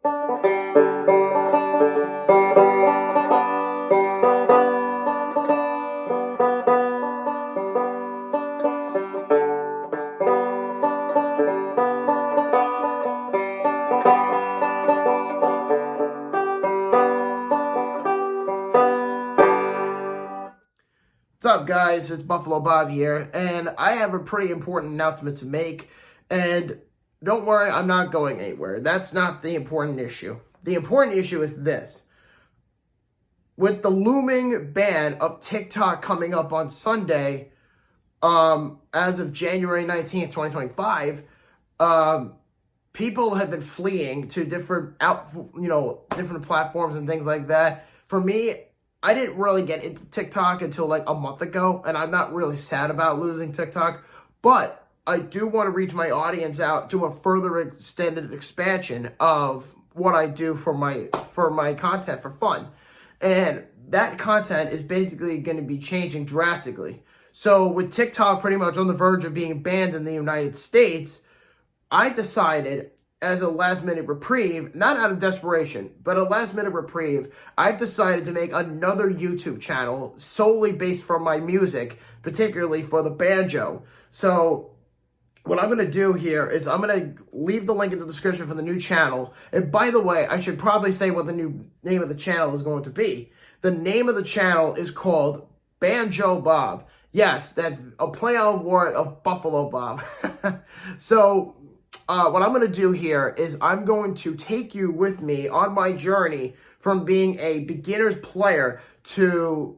What's up, guys? It's Buffalo Bob here, and I have a pretty important announcement to make. And don't worry, I'm not going anywhere. That's not the important issue. The important issue is this. With the looming ban of TikTok coming up on Sunday, as of January 19th, 2025, people have been fleeing to different platforms and things like that. For me, I didn't really get into TikTok until like a month ago, and I'm not really sad about losing TikTok, but I do want to reach my audience out to a further extended expansion of what I do for my content for fun. And that content is basically going to be changing drastically. So with TikTok pretty much on the verge of being banned in the United States, I decided as a last minute reprieve, not out of desperation, but a last minute reprieve, I've decided to make another YouTube channel solely based from my music, particularly for the banjo. So what I'm going to do here is I'm going to leave the link in the description for the new channel. And by the way, I should probably say what the new name of the channel is going to be. The name of the channel is called Banjo Bob. Yes, that's a play on word of Buffalo Bob. So what I'm going to do here is I'm going to take you with me on my journey from being a beginner's player to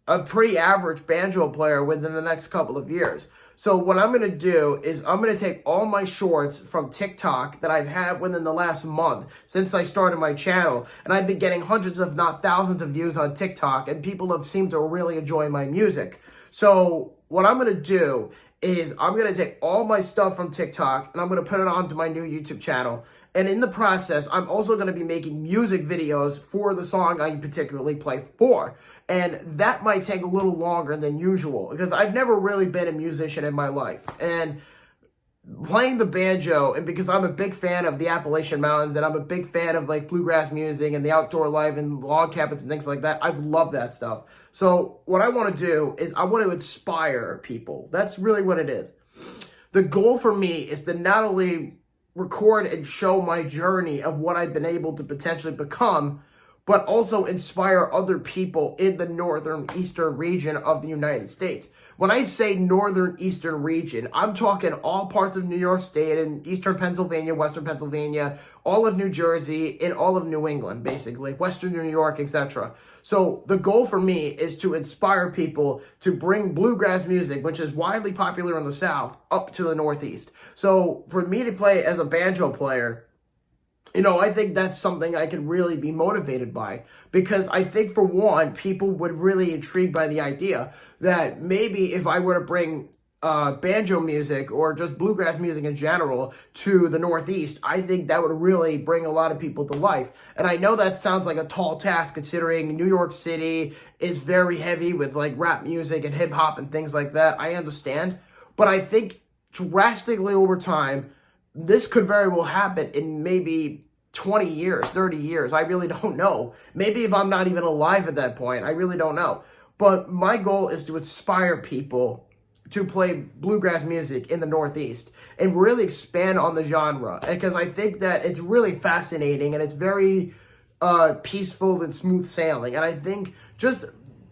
a pretty average banjo player within the next couple of years. So what I'm going to do is I'm going to take all my shorts from TikTok that I've had within the last month since I started my channel, and I've been getting hundreds if not thousands of views on TikTok, and people have seemed to really enjoy my music. So what I'm going to do is I'm going to take all my stuff from TikTok and I'm going to put it onto my new YouTube channel. And in the process, I'm also going to be making music videos for the song I particularly play for. And that might take a little longer than usual because I've never really been a musician in my life. And playing the banjo, and because I'm a big fan of the Appalachian Mountains and I'm a big fan of like bluegrass music and the outdoor life and log cabins and things like that, I've loved that stuff. So what I want to do is I want to inspire people. That's really what it is. The goal for me is to not only record and show my journey of what I've been able to potentially become, but also inspire other people in the northern eastern region of the United States. When I say northern eastern region, I'm talking all parts of New York State and eastern Pennsylvania, western Pennsylvania, all of New Jersey, and all of New England, basically, western New York, etc. So the goal for me is to inspire people to bring bluegrass music, which is widely popular in the South, up to the Northeast. So for me to play as a banjo player, I think that's something I could really be motivated by, because I think, for one, people would really intrigued by the idea that maybe if I were to bring banjo music or just bluegrass music in general to the Northeast, I think that would really bring a lot of people to life. And I know that sounds like a tall task considering New York City is very heavy with like rap music and hip hop and things like that. I understand. But I think drastically over time, this could very well happen in maybe 20 years, 30 years. I really don't know. Maybe if I'm not even alive at that point, I really don't know. But my goal is to inspire people to play bluegrass music in the Northeast and really expand on the genre. Because I think that it's really fascinating and it's very peaceful and smooth sailing. And I think just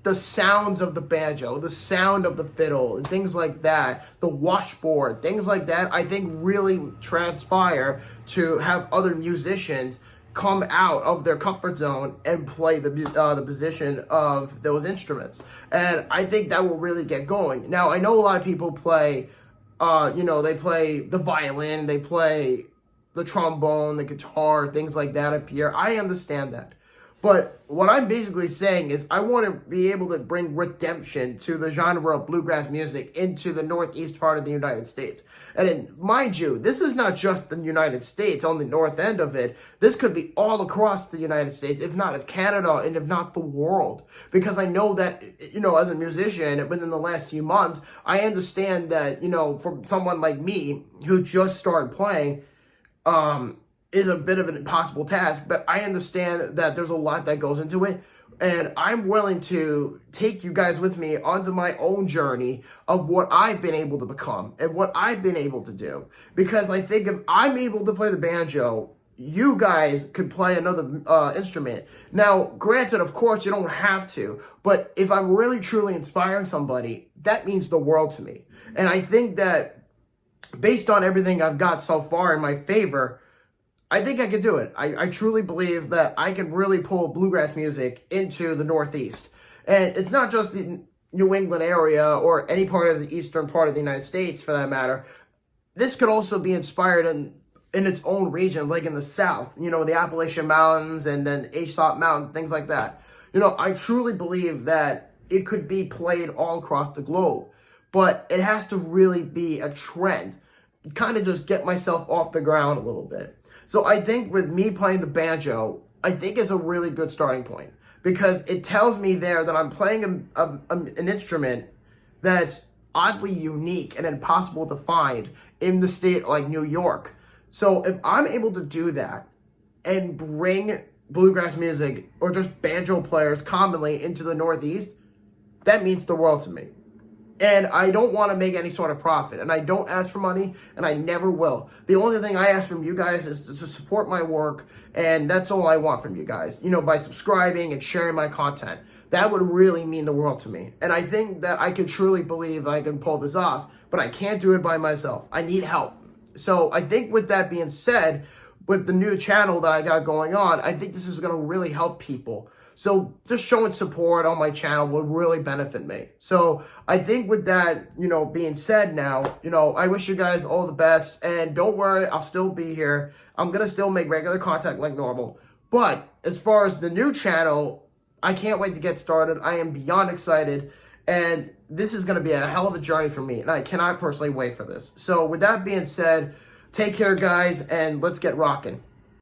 the sounds of the banjo, the sound of the fiddle, and things like that, the washboard, things like that, I think really transpire to have other musicians come out of their comfort zone and play the position of those instruments. And I think that will really get going. Now, I know a lot of people play, they play the violin, they play the trombone, the guitar, things like that up here. I understand that. But what I'm basically saying is I want to be able to bring redemption to the genre of bluegrass music into the northeast part of the United States. And mind you, this is not just the United States on the north end of it. This could be all across the United States, if not of Canada, and if not the world. Because I know that, as a musician, within the last few months, I understand that, for someone like me who just started playing, is a bit of an impossible task, but I understand that there's a lot that goes into it. And I'm willing to take you guys with me onto my own journey of what I've been able to become and what I've been able to do. Because I think if I'm able to play the banjo, you guys could play another instrument. Now, granted, of course, you don't have to, but if I'm really truly inspiring somebody, that means the world to me. And I think that based on everything I've got so far in my favor, I think I could do it. I truly believe that I can really pull bluegrass music into the Northeast. And it's not just the New England area or any part of the eastern part of the United States, for that matter. This could also be inspired in its own region, like in the South, the Appalachian Mountains and then Ashot Mountain, things like that. I truly believe that it could be played all across the globe, but it has to really be a trend. Kind of just get myself off the ground a little bit. So I think with me playing the banjo, I think is a really good starting point because it tells me there that I'm playing an instrument that's oddly unique and impossible to find in the state like New York. So if I'm able to do that and bring bluegrass music or just banjo players commonly into the Northeast, that means the world to me. And I don't want to make any sort of profit. And I don't ask for money, and I never will. The only thing I ask from you guys is to support my work, and that's all I want from you guys. By subscribing and sharing my content. That would really mean the world to me. And I think that I could truly believe I can pull this off, but I can't do it by myself. I need help. So I think with that being said, with the new channel that I got going on, I think this is going to really help people. So just showing support on my channel would really benefit me. So I think with that, being said now, I wish you guys all the best. And don't worry, I'll still be here. I'm going to still make regular content like normal. But as far as the new channel, I can't wait to get started. I am beyond excited. And this is going to be a hell of a journey for me. And I cannot personally wait for this. So with that being said, take care, guys, and let's get rocking.